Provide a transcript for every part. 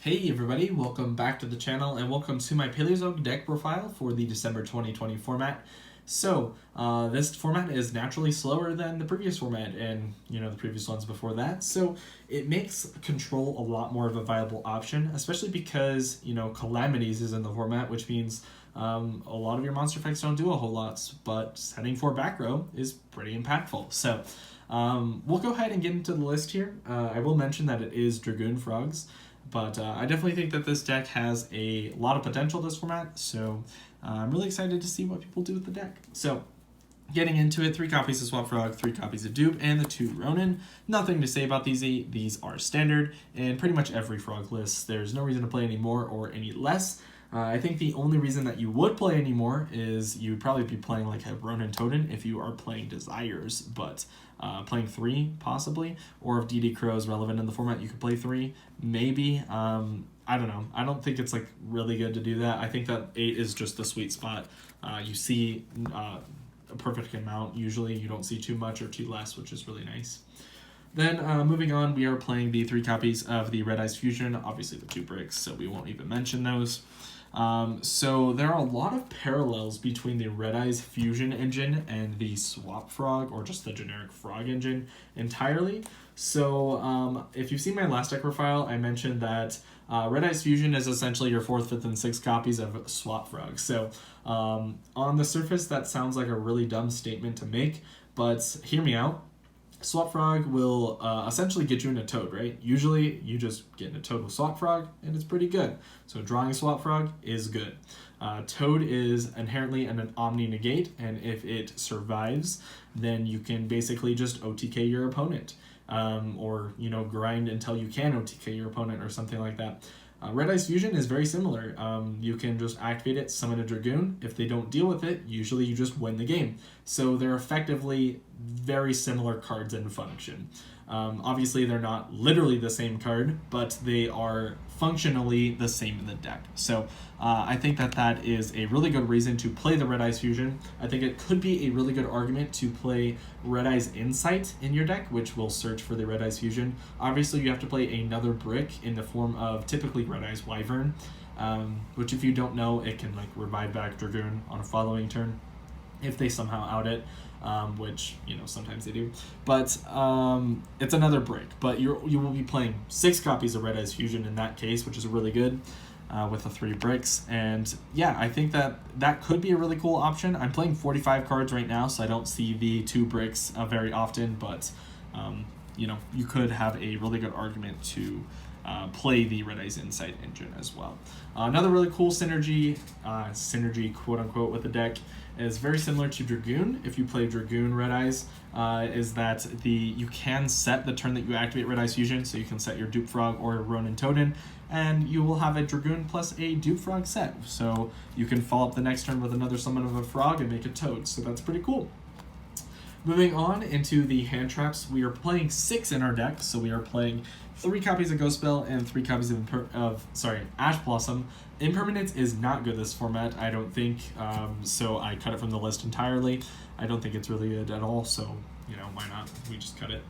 Hey everybody, welcome back to the channel and welcome to my Paleo deck profile for the December 2020 format. So, this format is naturally slower than the previous format and, the previous ones before that. So, it makes control a lot more of a viable option, especially because, Calamities is in the format, which means a lot of your monster effects don't do a whole lot, but setting for back row is pretty impactful. So, we'll go ahead and get into the list here. I will mention that it is Dragoon Frogs. But I definitely think that this deck has a lot of potential this format, so I'm really excited to see what people do with the deck. So, getting into it, 3 copies of Swap Frog, 3 copies of Dupe, and the 2 Ronin. Nothing to say about these. These are standard in pretty much every Frog list. There's no reason to play any more or any less. I think the only reason that you would play any more is you would probably be playing like a Ronin Totem if you are playing Desires, but playing 3 possibly, or if DD Crow is relevant in the format, you could play 3 maybe. I don't know. I don't think it's like really good to do that. I think that 8 is just the sweet spot. You see a perfect amount. Usually you don't see too much or too less, which is really nice. Then moving on, we are playing the 3 copies of the Red Eyes Fusion, obviously the 2 bricks, so we won't even mention those. So there are a lot of parallels between the Red Eyes Fusion engine and the Swap Frog, or just the generic Frog engine entirely. So if you've seen my last deck profile, I mentioned that Red Eyes Fusion is essentially your 4th, 5th, and 6th copies of Swap Frog. So on the surface, that sounds like a really dumb statement to make, but hear me out. Swap Frog will essentially get you into Toad, right? Usually you just get into Toad with Swap Frog and it's pretty good. So drawing a Swap Frog is good. Toad is inherently an Omni Negate, and if it survives, then you can basically just OTK your opponent. Or grind until you can OTK your opponent or something like that. Red Eyes Fusion is very similar. You can just activate it, summon a Dragoon. If they don't deal with it, usually you just win the game. So they're effectively very similar cards in function. Obviously, they're not literally the same card, but they are functionally the same in the deck. So I think that is a really good reason to play the Red Eyes Fusion. I think it could be a really good argument to play Red Eyes Insight in your deck, which will search for the Red Eyes Fusion. Obviously, you have to play another brick in the form of typically Red Eyes Wyvern, which if you don't know, it can revive back Dragoon on a following turn if they somehow out it. Which sometimes they do, but it's another brick. But you will be playing 6 copies of Red Eyes Fusion in that case, which is really good with the 3 bricks. And yeah, I think that could be a really cool option. I'm playing 45 cards right now, so I don't see the 2 bricks very often. But you could have a really good argument to play the Red Eyes Insight engine as well. Another really cool synergy quote unquote with the deck is very similar to Dragoon. If you play Dragoon Red Eyes, is that you can set the turn that you activate Red Eyes Fusion, so you can set your Dupe Frog or Ronin Totem, and you will have a Dragoon plus a Dupe Frog set. So you can follow up the next turn with another summon of a Frog and make a Toad. So that's pretty cool. Moving on into the hand traps, we are playing 6 in our deck, so we are playing 3 copies of Ghost Spell and 3 copies of Ash Blossom. Impermanence is not good this format, I don't think, so I cut it from the list entirely. I don't think it's really good at all, so why not? We just cut it.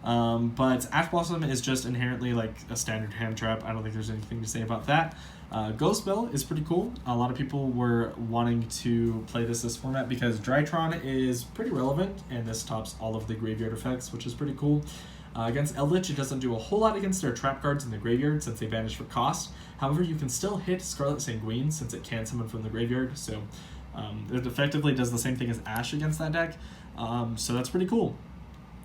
But Ash Blossom is just inherently a standard hand trap. I don't think there's anything to say about that. Ghost Spell is pretty cool. A lot of people were wanting to play this format because Drytron is pretty relevant, and this tops all of the graveyard effects, which is pretty cool. Against Eldritch, it doesn't do a whole lot against their trap cards in the graveyard since they vanish for cost. However, you can still hit Scarlet Sanguine since it can summon from the graveyard, so it effectively does the same thing as Ash against that deck. So that's pretty cool.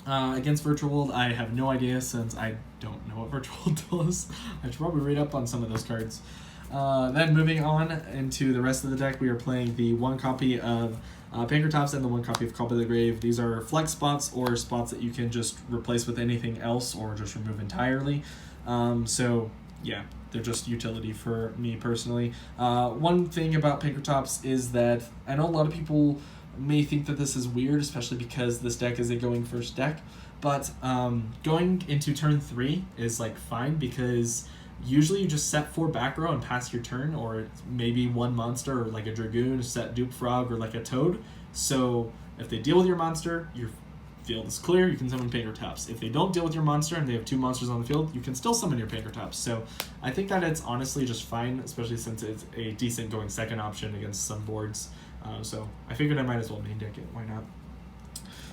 Against Virtual World, I have no idea since I don't know what Virtual World does. I should probably read up on some of those cards. Then moving on into the rest of the deck, we are playing the 1 copy of Pankratops and the 1 copy of Call by the Grave. These are flex spots, or spots that you can just replace with anything else or just remove entirely. So yeah, they're just utility for me personally. One thing about Pankratops is that I know a lot of people may think that this is weird, especially because this deck is a going first deck, but going into turn 3 is fine, because usually you just set 4 back row and pass your turn, or maybe 1 monster, or a Dragoon, set Dupe Frog, or a Toad. So if they deal with your monster, you're field is clear, you can summon Pankratops. If they don't deal with your monster and they have 2 monsters on the field, you can still summon your Pankratops. So I think that it's honestly just fine, especially since it's a decent going second option against some boards. So I figured I might as well main deck it. Why not?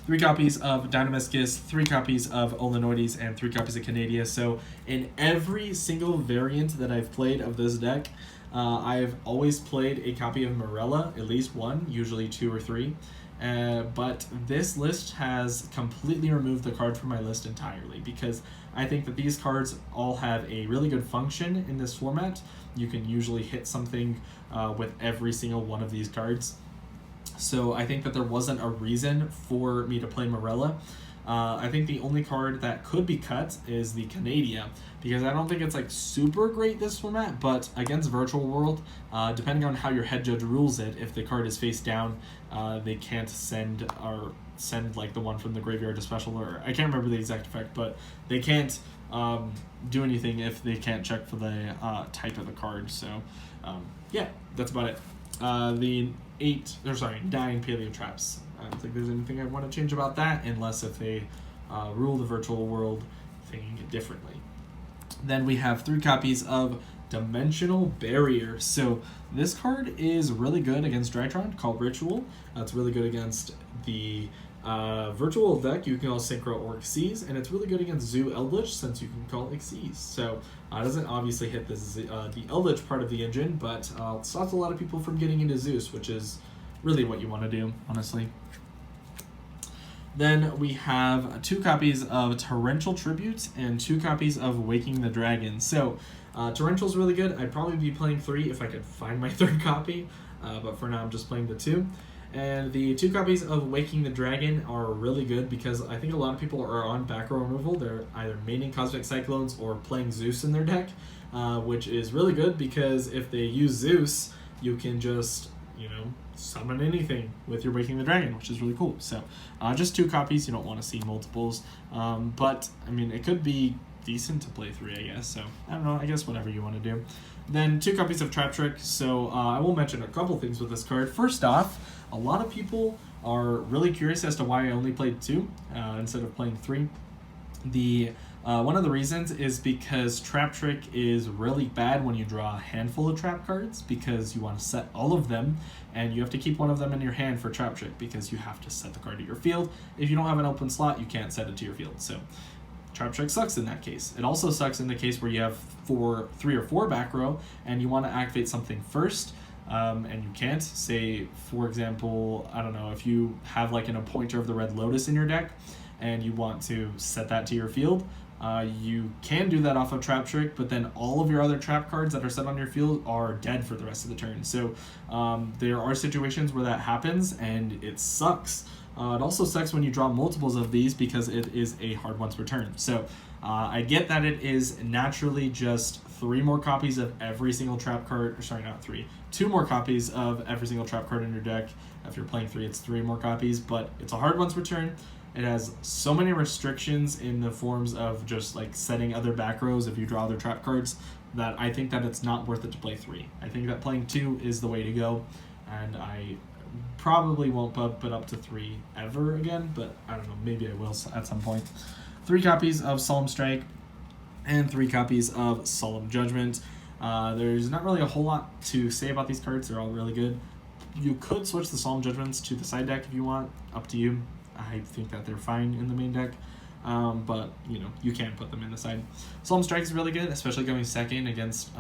3 copies of Dynamiscus, 3 copies of Olenoides, and 3 copies of Canadia. So in every single variant that I've played of this deck, I've always played a copy of Morella, at least 1, usually 2 or 3. But this list has completely removed the card from my list entirely, because I think that these cards all have a really good function in this format. You can usually hit something with every single one of these cards. So I think that there wasn't a reason for me to play Morella. I think the only card that could be cut is the Canadia, because I don't think it's like super great this format, but against Virtual World, depending on how your head judge rules it, if the card is face down, they can't send like the one from the graveyard to special, or I can't remember the exact effect, but they can't do anything if they can't check for the type of the card. So yeah, that's about it. The 9 Paleo traps. I don't think there's anything I want to change about that, unless if they rule the Virtual World thing differently. Then we have 3 copies of Dimensional Barrier. So this card is really good against Drytron, called Ritual. It's really good against the Virtual deck. You can call Synchro or Xyz, and it's really good against Zoo Eldritch, since you can call Xyz. So it doesn't obviously hit the Eldritch part of the engine, but it stops a lot of people from getting into Zeus, which is really what you want to do, honestly. Then we have 2 copies of Torrential Tribute and 2 copies of Waking the Dragon. So Torrential's really good. I'd probably be playing 3 if I could find my 3rd copy, but for now I'm just playing the 2. And the 2 copies of Waking the Dragon are really good because I think a lot of people are on back row removal. They're either maining Cosmic Cyclones or playing Zeus in their deck, which is really good because if they use Zeus, you can just, summon anything with your Waking the Dragon, which is really cool. So just 2 copies. You don't want to see multiples, but I mean, it could be decent to play 3, I guess. So I don't know, I guess whatever you want to do. Then 2 copies of Trap Trick. So I will mention a couple things with this card. First off, a lot of people are really curious as to why I only played 2 instead of playing 3. One of the reasons is because Trap Trick is really bad when you draw a handful of trap cards, because you want to set all of them, and you have to keep one of them in your hand for Trap Trick because you have to set the card to your field. If you don't have an open slot, you can't set it to your field. So Trap Trick sucks in that case. It also sucks in the case where you have 3 or 4 back row and you want to activate something first, and you can't. Say, for example, I don't know, if you have like an Appointer of the Red Lotus in your deck and you want to set that to your field, you can do that off of Trap Trick, but then all of your other trap cards that are set on your field are dead for the rest of the turn. So there are situations where that happens, and it sucks. It also sucks when you draw multiples of these because it is a hard once per turn. So I get that it is naturally just 3 more copies of every single trap card, or sorry, not 3, 2 more copies of every single trap card in your deck. If you're playing 3, it's 3 more copies, but it's a hard once per turn. It has so many restrictions in the forms of just like setting other back rows if you draw other trap cards, that I think that it's not worth it to play 3. I think that playing 2 is the way to go, and I probably won't bump it up to 3 ever again, but I don't know, maybe I will at some point. 3 copies of Solemn Strike and 3 copies of Solemn Judgment. There's not really a whole lot to say about these cards. They're all really good. You could switch the Solemn Judgments to the side deck if you want, up to you. I think that they're fine in the main deck, but you can put them in the side. Solemn Strike is really good, especially going second against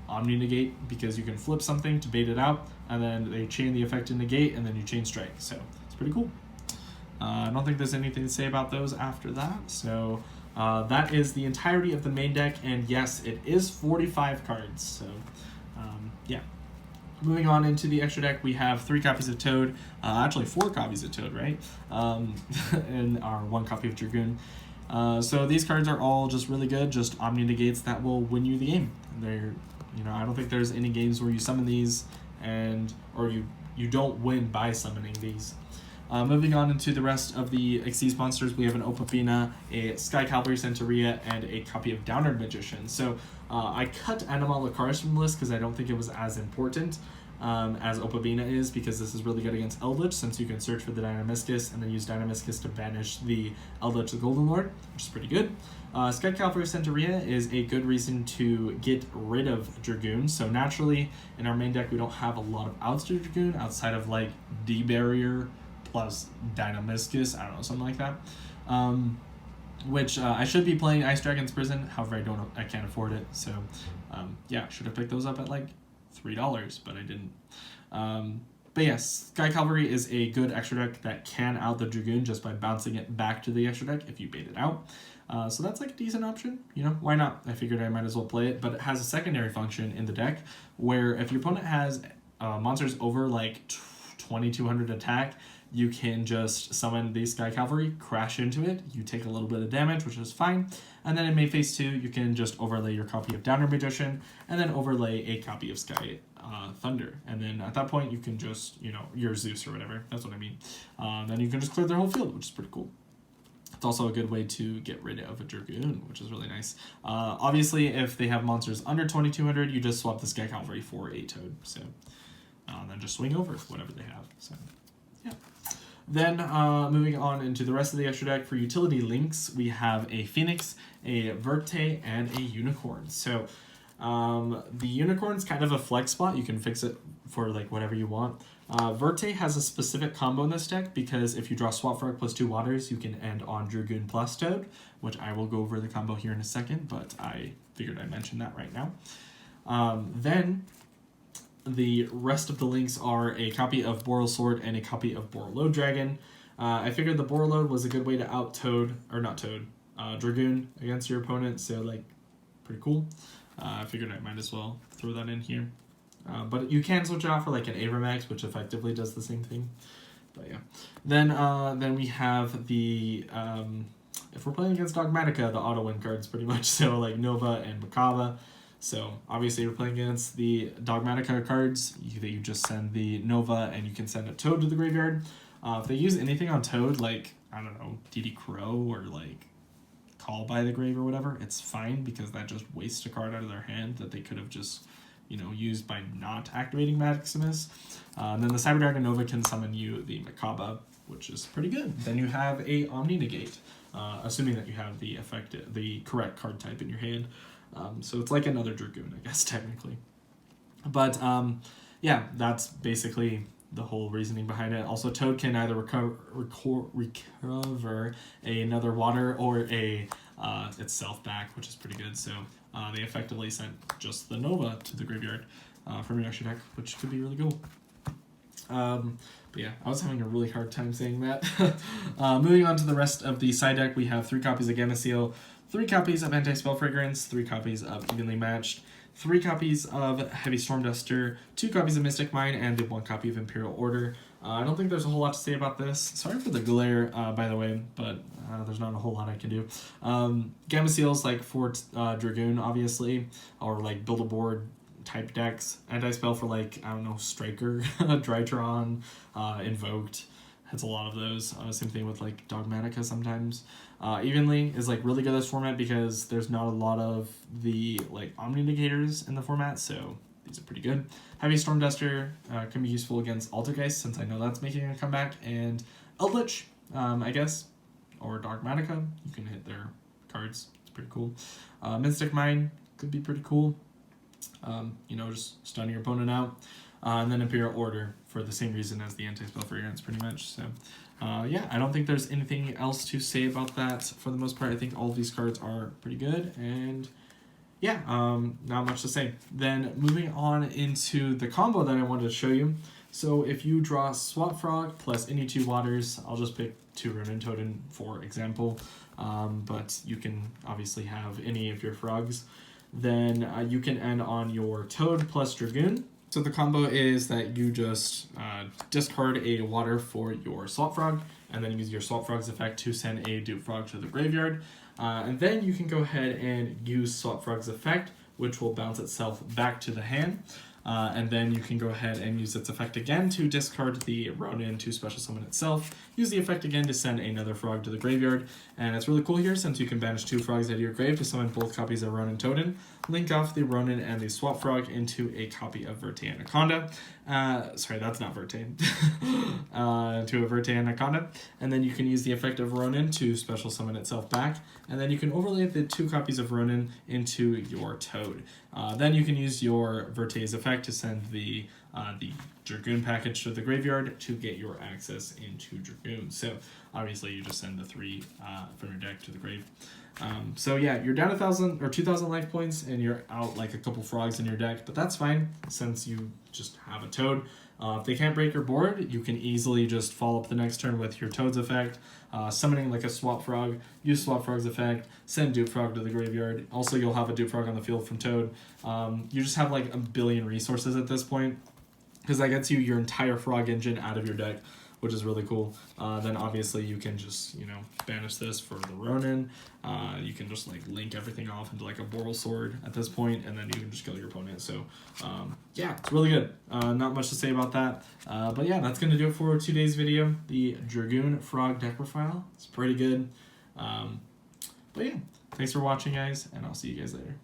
Omni Negate, because you can flip something to bait it out, and then they chain the effect in Negate, and then you chain Strike. So it's pretty cool. I don't think there's anything to say about those after that. So that is the entirety of the main deck, and yes, it is 45 cards. So yeah. Moving on into the extra deck, we have 3 copies of Toad, actually 4 copies of Toad, right? And our 1 copy of Dragoon. So these cards are all just really good, just Omni Negates that will win you the game. They're, I don't think there's any games where you summon these or you don't win by summoning these. Moving on into the rest of the Xyz monsters, we have an Opafina, a Sky Cavalry Centaurea, and a copy of Downward Magician. So I cut Animal Lucaris from the list because I don't think it was as important. as Opabina is, because this is really good against Eldritch, since you can search for the Dynamiscus and then use Dynamiscus to banish the Eldritch the Golden Lord, which is pretty good. Sky Cavalry Centaurea is a good reason to get rid of Dragoon. So naturally, in our main deck, we don't have a lot of outs to Dragoon outside of like D-Barrier plus Dynamiscus, I don't know, something like that. Which I should be playing Ice Dragon's Prison, however I can't afford it. So yeah, should have picked those up at like $3, but I didn't. But yes, Sky Cavalry is a good extra deck that can out the Dragoon just by bouncing it back to the extra deck if you bait it out. So that's like a decent option, you know, why not? I figured I might as well play it, but it has a secondary function in the deck where if your opponent has monsters over like 2200 attack, you can just summon the Sky Cavalry, crash into it, you take a little bit of damage, which is fine, and then in main phase 2, you can just overlay your copy of Downer Magician, and then overlay a copy of Sky Thunder, and then at that point, you can just, you know, your Zeus or whatever, that's what I mean. Then you can just clear their whole field, which is pretty cool. It's also a good way to get rid of a Dragoon, which is really nice. Obviously, if they have monsters under 2200, you just swap the Sky Cavalry for a Toad, so then just swing over whatever they have, so yeah. Then moving on into the rest of the extra deck, for utility links, we have a Phoenix, a Verte, and a Unicorn. So the Unicorn's kind of a flex spot. You can fix it for like whatever you want. Verte has a specific combo in this deck because if you draw Swap Frog plus 2 waters, you can end on Dragoon plus Toad, which I will go over the combo here in a second, but I figured I'd mention that right now. Then the rest of the links are a copy of Boral Sword and a copy of Borreload Dragon. I figured the Borreload was a good way to out Toad, or not Toad, Dragoon against your opponent, so like, pretty cool. I figured I might as well throw that in here. But you can switch it out for like an Avramax, which effectively does the same thing. But yeah. Then we have the, if we're playing against Dogmatica, the auto win cards pretty much, so like Nova and Makaba. So obviously you're playing against the Dogmatica cards, you just send the Nova and you can send a Toad to the graveyard. If they use anything on Toad, like, I don't know, DD Crow or like Call by the Grave or whatever, it's fine because that just wastes a card out of their hand that they could have just, you know, used by not activating Maximus. And then the Cyber Dragon Nova can summon you the Makaba, which is pretty good. Then you have a Omni Negate, assuming that you have the correct card type in your hand. So it's like another Dragoon, I guess, technically. But yeah, that's basically the whole reasoning behind it. Also, Toad can either recover another water or itself back, which is pretty good. So they effectively sent just the Nova to the graveyard from your extra deck, which could be really cool. But yeah, I was having a really hard time saying that. Moving on to the rest of the side deck, we have 3 copies of Gamma Seal, 3 copies of Anti-Spell Fragrance, 3 copies of Evenly Matched, 3 copies of Heavy Storm Duster, 2 copies of Mystic Mine, and 1 copy of Imperial Order. I don't think there's a whole lot to say about this. Sorry for the glare, by the way, but there's not a whole lot I can do. Gamma Seal's like for Dragoon, obviously, or like build a board type decks. Anti-Spell for like, I don't know, Striker, Drytron, Invoked. Has a lot of those. Same thing with like Dogmatica sometimes. Evenly is like really good at this format because there's not a lot of the like Omni Negators in the format, so these are pretty good. Heavy Storm Duster can be useful against Altergeist since I know that's making a comeback, and Eldritch, I guess, or Dogmatica. You can hit their cards. It's pretty cool. Mystic Mine could be pretty cool. You know, just stunning your opponent out. And then Imperial Order for the same reason as the Anti-Spell Fragrance, pretty much. So, yeah, I don't think there's anything else to say about that. For the most part, I think all of these cards are pretty good, and yeah, not much to say. Then moving on into the combo that I wanted to show you. So if you draw Swap Frog plus any 2 waters, I'll just pick 2 Ronin Totem for example, but you can obviously have any of your frogs. Then you can end on your Toad plus Dragoon. So the combo is that you just discard a water for your Swap Frog, and then use your Swap Frog's effect to send a Dupe Frog to the graveyard. And then you can go ahead and use Swap Frog's effect, which will bounce itself back to the hand. And then you can go ahead and use its effect again to discard the Ronin to special summon itself. Use the effect again to send another frog to the graveyard. And it's really cool here since you can banish 2 frogs out of your grave to summon both copies of Ronin Totem. link off the Ronin and the Swap Frog into a copy of Verte Anaconda. Sorry, that's not Verte. To a Verte Anaconda. And then you can use the effect of Ronin to special summon itself back. And then you can overlay the 2 copies of Ronin into your Toad. Then you can use your Verte's effect to send the Dragoon package to the graveyard to get your access into Dragoon. So obviously you just send the 3 from your deck to the grave. So yeah, you're down 1,000 or 2,000 life points and you're out like a couple frogs in your deck, but that's fine since you just have a Toad. If they can't break your board, you can easily just follow up the next turn with your Toad's effect, summoning like a Swap Frog, use Swap Frog's effect, send Dupe Frog to the graveyard. Also, you'll have a Dupe Frog on the field from Toad. You just have like a billion resources at this point, because that gets you your entire Frog engine out of your deck, which is really cool. Then obviously you can just, you know, banish this for the Ronin. You can just like link everything off into like a Boral Sword at this point, and then you can just kill your opponent. So yeah, it's really good. Not much to say about that. But yeah, that's going to do it for today's video. The Dragoon Frog deck profile. It's pretty good. But yeah, thanks for watching, guys, and I'll see you guys later.